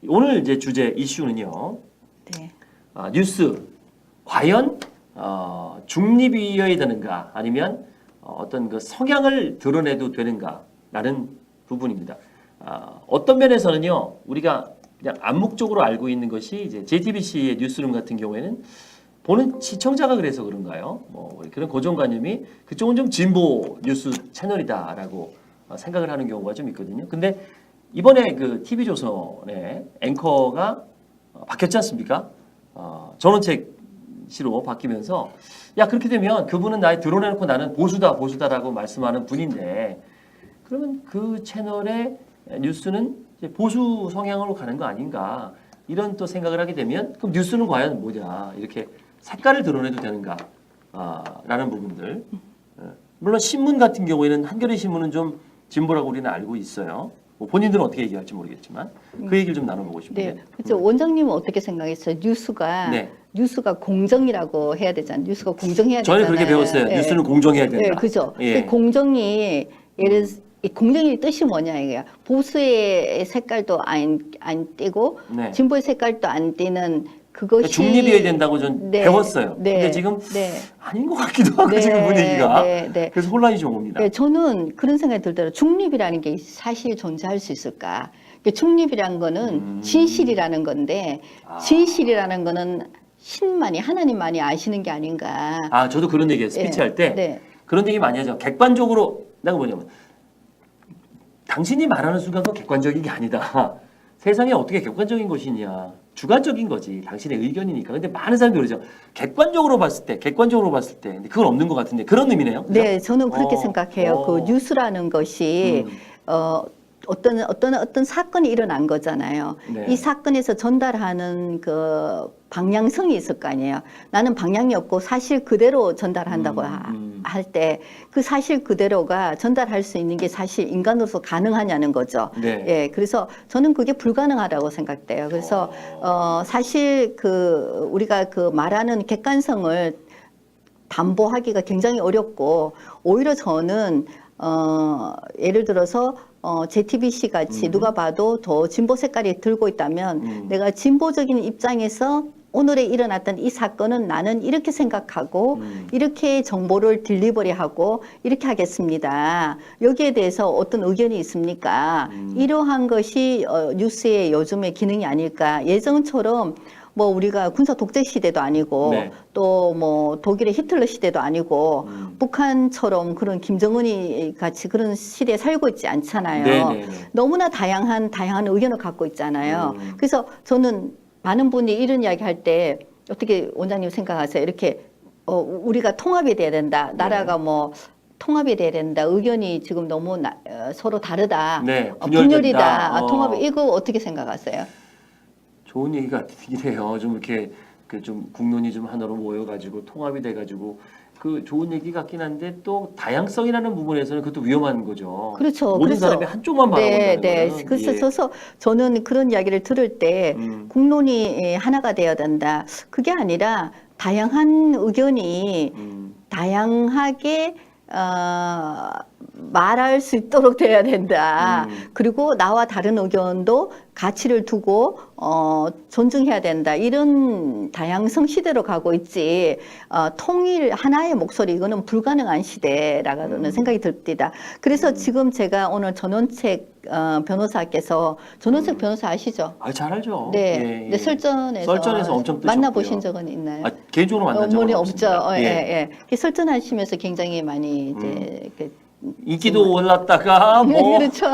오늘 이제 주제 이슈는요. 네. 뉴스 과연 중립이어야 되는가 아니면 어떤 그 성향을 드러내도 되는가라는 부분입니다. 어떤 면에서는요 우리가 그냥 암묵적으로 알고 있는 것이 이제 JTBC의 뉴스룸 같은 경우에는 보는 시청자가 그래서 그런가요? 뭐 그런 고정관념이 그쪽은 좀 진보 뉴스 채널이다라고 생각을 하는 경우가 좀 있거든요. 근데 이번에 그 TV조선의 앵커가 바뀌었지 않습니까? 전원책 씨로 바뀌면서 야 그렇게 되면 그분은 나에 드러내놓고 나는 보수다라고 말씀하는 분인데 그러면 그 채널의 뉴스는 이제 보수 성향으로 가는 거 아닌가 이런 또 생각을 하게 되면 그럼 뉴스는 과연 뭐냐 이렇게 색깔을 드러내도 되는가 라는 부분들 물론 신문 같은 경우에는 한겨레 신문은 좀 진보라고 우리는 알고 있어요. 뭐 본인들은 어떻게 얘기할지 모르겠지만 그 얘기를 좀 나눠보고 싶은데. 네, 그렇죠. 원장님은 어떻게 생각했어요? 뉴스가 공정이라고 해야 되잖아요. 뉴스가 공정해야 되잖아요. 저는 그렇게 배웠어요. 네. 뉴스는 공정해야 된다. 네, 그죠. 예. 그 공정이 공정의 뜻이 뭐냐 이거야. 보수의 색깔도 안 띄고 네. 진보의 색깔도 안 띄는 그러니까 그것이 중립이어야 된다고 전 배웠어요. 네, 근데 지금 네. 아닌 것 같기도 하고 네, 지금 분위기가. 네. 그래서 혼란이 좀 옵니다. 네, 저는 그런 생각이 들더라고요. 중립이라는 게 사실 존재할 수 있을까? 중립이라는 거는 진실이라는 건데 진실이라는 거는 신만이 하나님만이 아시는 게 아닌가. 저도 그런 얘기해요. 스피치 할 때. 네. 그런 얘기 많이 하죠. 객관적으로 내가 뭐냐면 당신이 말하는 순간 그건 객관적인 게 아니다. 세상에 어떻게 객관적인 것이냐. 주관적인 거지. 당신의 의견이니까. 근데 많은 사람들이 그러죠. 객관적으로 봤을 때. 근데 그건 없는 것 같은데. 그런 의미네요. 그죠? 네, 저는 그렇게 생각해요. 그 뉴스라는 것이 어떤 사건이 일어난 거잖아요. 네. 이 사건에서 전달하는 그 방향성이 있을 거 아니에요. 나는 방향이 없고 사실 그대로 전달한다고 할 때 그 사실 그대로가 전달할 수 있는 게 사실 인간으로서 가능하냐는 거죠. 네. 예, 그래서 저는 그게 불가능하다고 생각돼요. 그래서 사실 그 우리가 그 말하는 객관성을 담보하기가 굉장히 어렵고 오히려 저는 예를 들어서 JTBC 같이 누가 봐도 더 진보 색깔이 들고 있다면 내가 진보적인 입장에서 오늘에 일어났던 이 사건은 나는 이렇게 생각하고 이렇게 정보를 딜리버리하고 이렇게 하겠습니다. 여기에 대해서 어떤 의견이 있습니까? 이러한 것이 뉴스의 요즘의 기능이 아닐까. 예전처럼 뭐 우리가 군사 독재 시대도 아니고 네. 또 뭐 독일의 히틀러 시대도 아니고 북한처럼 그런 김정은이 같이 그런 시대에 살고 있지 않잖아요. 네네네. 너무나 다양한 의견을 갖고 있잖아요. 그래서 저는 많은 분이 이런 이야기 할 때 어떻게 원장님 생각하세요? 이렇게 우리가 통합이 돼야 된다. 나라가 뭐 통합이 돼야 된다. 의견이 지금 너무 서로 다르다. 네, 분열이다. 통합이 이거 어떻게 생각하세요? 좋은 얘기 같긴 해요. 좀 이렇게 그 좀 국론이 좀 하나로 모여가지고 통합이 돼가지고 그 좋은 얘기 같긴 한데 또 다양성이라는 부분에서는 그것도 위험한 거죠. 그렇죠. 모든 사람이 한쪽만 바라본다는 네. 거는. 그래서 저는 그런 이야기를 들을 때 국론이 하나가 되어야 된다. 그게 아니라 다양한 의견이 다양하게 말할 수 있도록 돼야 된다. 그리고 나와 다른 의견도 가치를 두고 존중해야 된다. 이런 다양성 시대로 가고 있지. 통일 하나의 목소리 이거는 불가능한 시대라고는 생각이 듭니다. 그래서 지금 제가 오늘 전원책 변호사께서 전원책 변호사 아시죠? 잘 알죠. 네. 예. 설전에서 엄청 뜨셨고요. 만나보신 적은 있나요? 개인적으로 만난 적은 없습니다. 없죠. 설전하시면서 굉장히 많이 이제 인기도 올랐다가 뭐 그렇죠.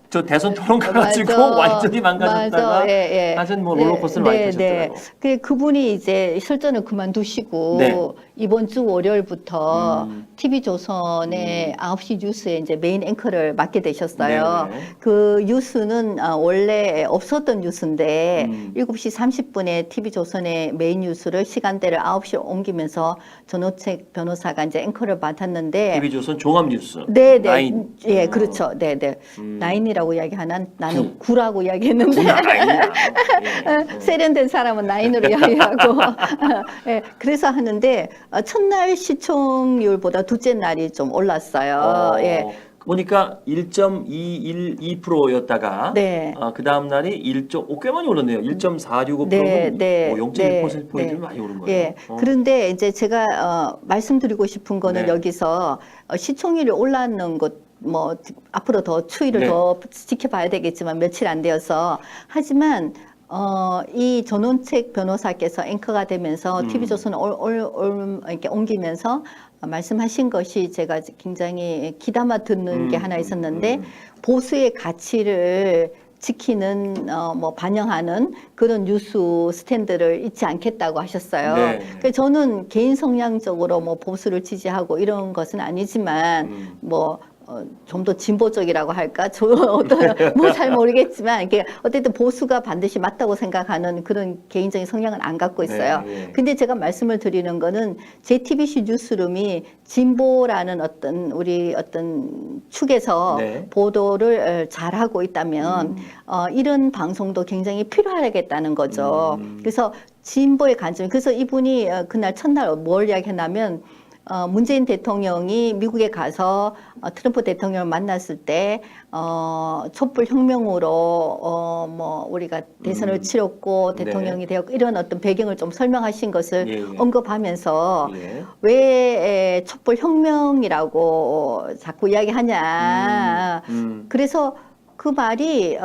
저 대선 토론 가가지고 맞아. 완전히 망가졌다가 맞아. 하여튼 뭐 롤러코스터를 많이 타셨더라고. 그분이 이제 설전을 그만두시고 네. 이번 주 월요일부터 TV조선의 9시 뉴스에 이제 메인 앵커를 맡게 되셨어요. 네네. 그 뉴스는 원래 없었던 뉴스인데 7시 30분에 TV조선의 메인 뉴스를 시간대를 9시로 옮기면서 전호책 변호사가 이제 앵커를 맡았는데 TV조선 종합뉴스. 네. 나인. 예, 그렇죠. 네. 나인이라고 이야기하나 나는 구라고 이야기했는데 세련된 사람은 나인으로 이야기하고 예, 그래서 하는데 첫날 시청률보다 둘째 날이 좀 올랐어요. 예. 보니까 1.212%였다가 네. 그 다음 날이 꽤 많이 올랐네요. 1.465%면 네, 네, 0.1%포인트 네, 많이 오른 거예요. 예. 그런데 이제 제가 말씀드리고 싶은 거는 네. 여기서 시청률이 올랐는 것, 뭐 앞으로 더 추이를 네. 더 지켜봐야 되겠지만 며칠 안 되어서 하지만 이 전원책 변호사께서 앵커가 되면서 TV조선 이렇게 옮기면서 말씀하신 것이 제가 굉장히 귀담아 듣는 게 하나 있었는데 보수의 가치를 지키는 뭐 반영하는 그런 뉴스 스탠드를 잊지 않겠다고 하셨어요. 네. 그래서 저는 개인 성향적으로 뭐 보수를 지지하고 이런 것은 아니지만 뭐 좀 더 진보적이라고 할까? 저 어떤 뭐 잘 모르겠지만 이게 어쨌든 보수가 반드시 맞다고 생각하는 그런 개인적인 성향은 안 갖고 있어요. 네. 근데 제가 말씀을 드리는 거는 JTBC 뉴스룸이 진보라는 우리 어떤 축에서 네. 보도를 잘하고 있다면 이런 방송도 굉장히 필요하겠다는 거죠. 그래서 진보의 관점. 그래서 이분이 그날 첫날 뭘 이야기했냐면 문재인 대통령이 미국에 가서 트럼프 대통령을 만났을 때 촛불 혁명으로 뭐 우리가 대선을 치렀고 대통령이 되었고 이런 어떤 배경을 좀 설명하신 것을 예. 언급하면서 예. 왜 촛불 혁명이라고 자꾸 이야기하냐. 그래서 그 말이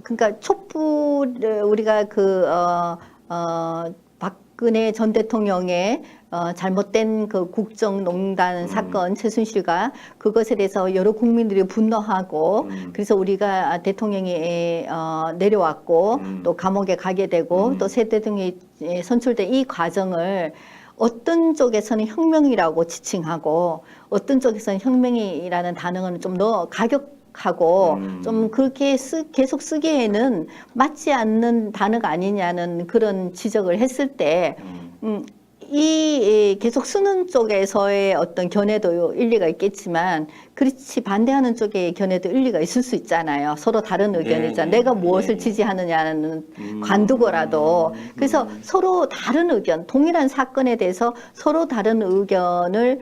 그러니까 촛불 우리가 박근혜 전 대통령의 잘못된 그 국정농단 사건 최순실과 그것에 대해서 여러 국민들이 분노하고 그래서 우리가 대통령이 내려왔고 또 감옥에 가게 되고 또 새 대통령이 선출된 이 과정을 어떤 쪽에서는 혁명이라고 지칭하고 어떤 쪽에서는 혁명이라는 단어는 좀 더 가격하고 좀 그렇게 계속 쓰기에는 맞지 않는 단어가 아니냐는 그런 지적을 했을 때 이 계속 쓰는 쪽에서의 어떤 견해도 일리가 있겠지만 그렇지 반대하는 쪽의 견해도 일리가 있을 수 있잖아요. 서로 다른 의견이잖아요. 내가 무엇을 지지하느냐는 관두고라도 그래서 서로 다른 의견, 동일한 사건에 대해서 서로 다른 의견을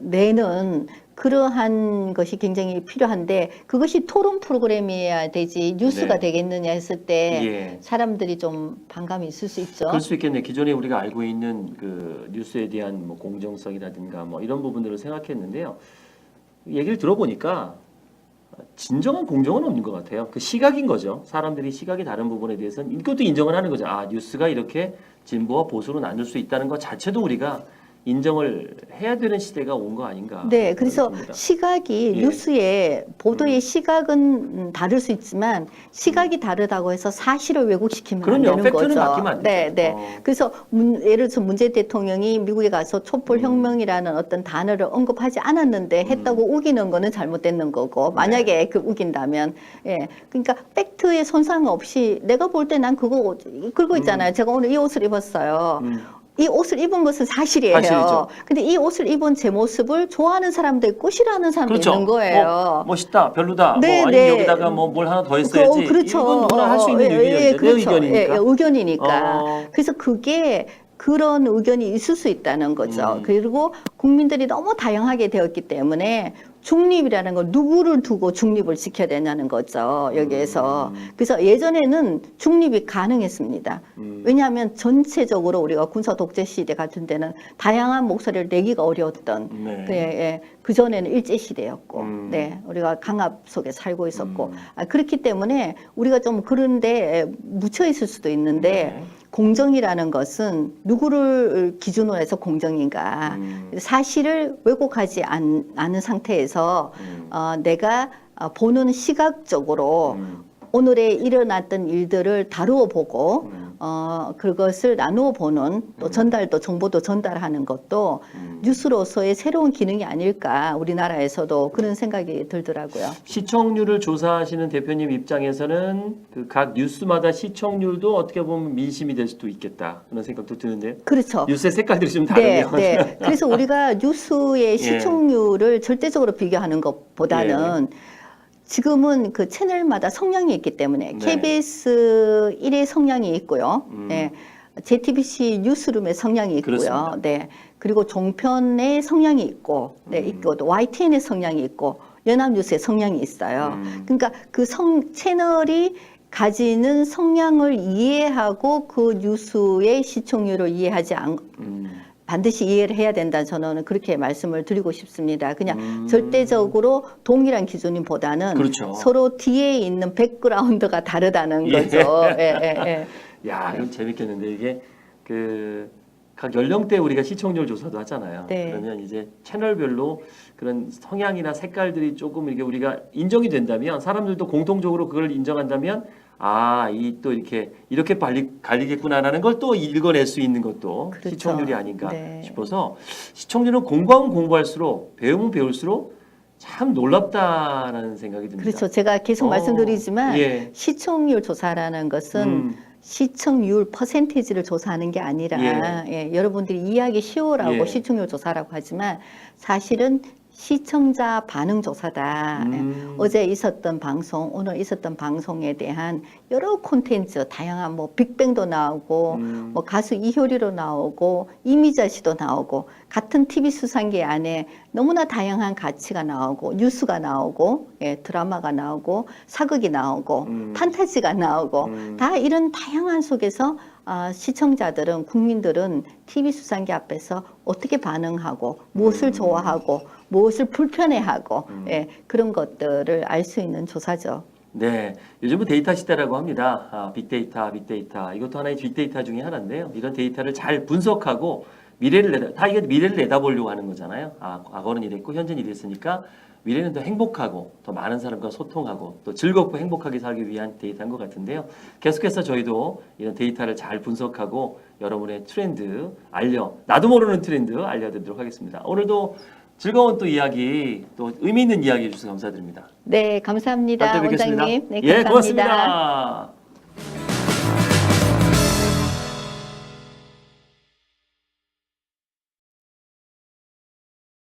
내는 그러한 것이 굉장히 필요한데 그것이 토론 프로그램이어야 되지 뉴스가 되겠느냐 했을 때 사람들이 좀 반감이 있을 수 있죠. 그럴 수 있겠네요. 기존에 우리가 알고 있는 그 뉴스에 대한 뭐 공정성이라든가 뭐 이런 부분들을 생각했는데요. 얘기를 들어보니까 진정한 공정은 없는 것 같아요. 그 시각인 거죠. 사람들이 시각이 다른 부분에 대해서는 이것도 인정을 하는 거죠. 아, 뉴스가 이렇게 진보와 보수로 나눌 수 있다는 것 자체도 우리가 인정을 해야 되는 시대가 온 거 아닌가. 네, 그래서 시각이 뉴스의 보도의 시각은 다를 수 있지만 시각이 다르다고 해서 사실을 왜곡시키면 안 되는 팩트는 거죠. 바뀌면 안 되죠. 네. 그래서 예를 들어서 문재인 대통령이 미국에 가서 촛불 혁명이라는 어떤 단어를 언급하지 않았는데 했다고 우기는 거는 잘못됐는 거고 만약에 그 우긴다면 그러니까 팩트에 손상 없이 내가 볼 때 난 그거 있잖아요. 제가 오늘 이 옷을 입었어요. 이 옷을 입은 것은 사실이에요. 사실이죠. 근데 이 옷을 입은 제 모습을 좋아하는 사람도 있고 싫어하는 사람도 있는 거예요. 멋있다, 별로다. 네, 뭐 아니면 여기다가 뭐 뭘 하나 더 했어야지. 그렇죠. 이건 누구나 할 수 있는 의견이죠. 내 의견이니까. 의견이니까. 그래서 그게 그런 의견이 있을 수 있다는 거죠. 그리고 국민들이 너무 다양하게 되었기 때문에 중립이라는 건 누구를 두고 중립을 지켜야 되냐는 거죠. 여기에서. 그래서 예전에는 중립이 가능했습니다. 왜냐하면 전체적으로 우리가 군사 독재 시대 같은 데는 다양한 목소리를 내기가 어려웠던 그 전에는 일제 시대였고 우리가 강압 속에 살고 있었고 그렇기 때문에 우리가 좀 그런데 묻혀 있을 수도 있는데 공정이라는 것은 누구를 기준으로 해서 공정인가 사실을 왜곡하지 않은 상태에서 내가 보는 시각적으로 오늘에 일어났던 일들을 다루어 보고 그것을 나누어 보는 또 전달도 정보도 전달하는 것도 뉴스로서의 새로운 기능이 아닐까 우리나라에서도 그런 생각이 들더라고요. 시청률을 조사하시는 대표님 입장에서는 그 각 뉴스마다 시청률도 어떻게 보면 민심이 될 수도 있겠다 그런 생각도 드는데요. 그렇죠. 뉴스의 색깔들이 좀 다르면. 네. 그래서 우리가 뉴스의 시청률을 절대적으로 비교하는 것보다는 지금은 그 채널마다 성향이 있기 때문에 KBS 1의 성향이 있고요. JTBC 뉴스룸의 성향이 있고요. 그렇습니다. 네. 그리고 종편의 성향이 있고, 네, 있고 또 YTN의 성향이 있고 연합뉴스의 성향이 있어요. 그러니까 그 채널이 가지는 성향을 이해하고 그 뉴스의 시청률을 이해하지 않 반드시 이해를 해야 된다. 저는 그렇게 말씀을 드리고 싶습니다. 그냥 절대적으로 동일한 기준보다는 그렇죠. 서로 뒤에 있는 백그라운드가 다르다는 거죠. 예. 야, 이거 재밌겠는데 이게 각 연령대 우리가 시청률 조사도 하잖아요. 네. 그러면 이제 채널별로 그런 성향이나 색깔들이 조금 이게 우리가 인정이 된다면 사람들도 공통적으로 그걸 인정한다면 이 또 이렇게 갈리겠구나라는 걸 또 읽어낼 수 있는 것도 그렇죠. 시청률이 아닌가 네. 싶어서 시청률은 공부하면 공부할수록 배우면 배울수록 참 놀랍다라는 생각이 듭니다. 그렇죠. 제가 계속 말씀드리지만 예. 시청률 조사라는 것은 시청률 퍼센테이지를 조사하는 게 아니라 여러분들이 이해하기 쉬우라고 시청률 조사라고 하지만 사실은 시청자 반응 조사다. 어제 있었던 방송, 오늘 있었던 방송에 대한 여러 콘텐츠, 다양한 뭐 빅뱅도 나오고, 뭐 가수 이효리로 나오고, 이미자 씨도 나오고, 같은 TV 수상기 안에 너무나 다양한 가치가 나오고, 뉴스가 나오고, 드라마가 나오고, 사극이 나오고, 판타지가 나오고, 다 이런 다양한 속에서 시청자들은, 국민들은 TV 수상기 앞에서 어떻게 반응하고, 무엇을 좋아하고, 무엇을 불편해하고, 그런 것들을 알 수 있는 조사죠. 네, 요즘은 데이터 시대라고 합니다. 빅데이터. 이것도 하나의 빅데이터 중에 하나인데요. 이런 데이터를 잘 분석하고 이게 미래를 내다보려고 하는 거잖아요. 과거는 이랬고 현재는 이랬으니까 미래는 더 행복하고 더 많은 사람과 소통하고 또 즐겁고 행복하게 살기 위한 데이터인 것 같은데요. 계속해서 저희도 이런 데이터를 잘 분석하고 여러분의 트렌드 나도 모르는 트렌드 알려드리도록 하겠습니다. 오늘도 즐거운 또 이야기, 또 의미 있는 이야기 해주셔서 감사드립니다. 네, 감사합니다, 다음에 뵙겠습니다. 원장님. 네, 예, 감사합니다. 고맙습니다.